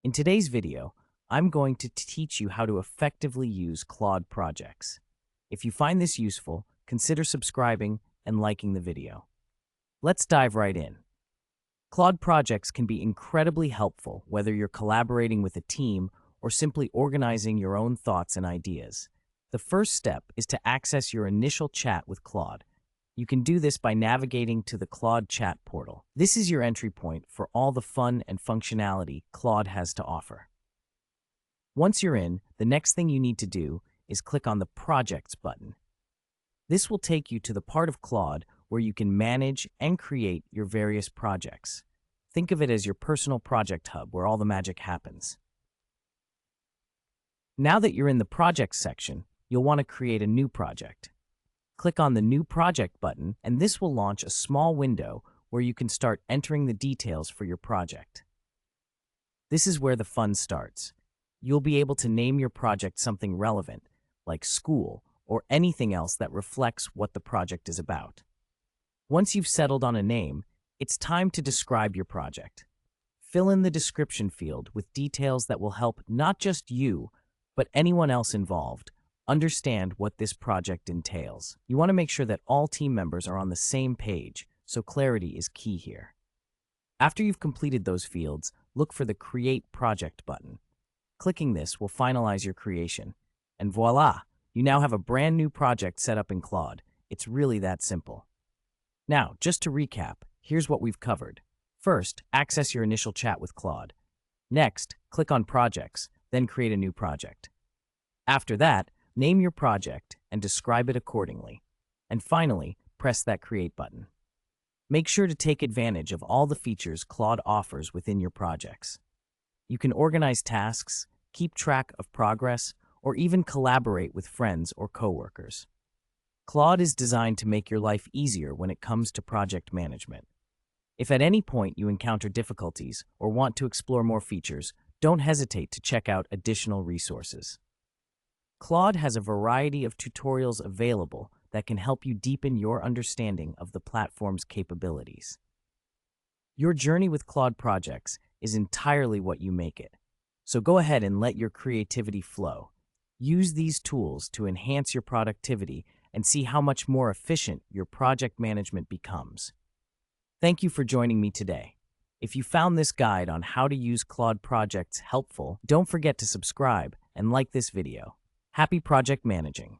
In today's video, I'm going to teach you how to effectively use Claude projects. If you find this useful, consider subscribing and liking the video. Let's dive right in. Claude projects can be incredibly helpful whether you're collaborating with a team or simply organizing your own thoughts and ideas. The first step is to access your initial chat with Claude. You can do this by navigating to the Claude chat portal. This is your entry point for all the fun and functionality Claude has to offer. Once you're in, the next thing you need to do is click on the Projects button. This will take you to the part of Claude where you can manage and create your various projects. Think of it as your personal project hub where all the magic happens. Now that you're in the Projects section, you'll want to create a new project. Click on the New Project button, and this will launch a small window where you can start entering the details for your project. This is where the fun starts. You'll be able to name your project something relevant, like school, or anything else that reflects what the project is about. Once you've settled on a name, it's time to describe your project. Fill in the description field with details that will help not just you, but anyone else involved understand what this project entails. You want to make sure that all team members are on the same page, so clarity is key here. After you've completed those fields, look for the Create Project button. Clicking this will finalize your creation. And voila, you now have a brand new project set up in Claude. It's really that simple. Now, just to recap, here's what we've covered. First, access your initial chat with Claude. Next, click on Projects, then create a new project. After that, name your project and describe it accordingly. And finally, press that Create button. Make sure to take advantage of all the features Claude offers within your projects. You can organize tasks, keep track of progress, or even collaborate with friends or coworkers. Claude is designed to make your life easier when it comes to project management. If at any point you encounter difficulties or want to explore more features, don't hesitate to check out additional resources. Claude has a variety of tutorials available that can help you deepen your understanding of the platform's capabilities. Your journey with Claude projects is entirely what you make it. So go ahead and let your creativity flow. Use these tools to enhance your productivity and see how much more efficient your project management becomes. Thank you for joining me today. If you found this guide on how to use Claude projects helpful, don't forget to subscribe and like this video. Happy project managing!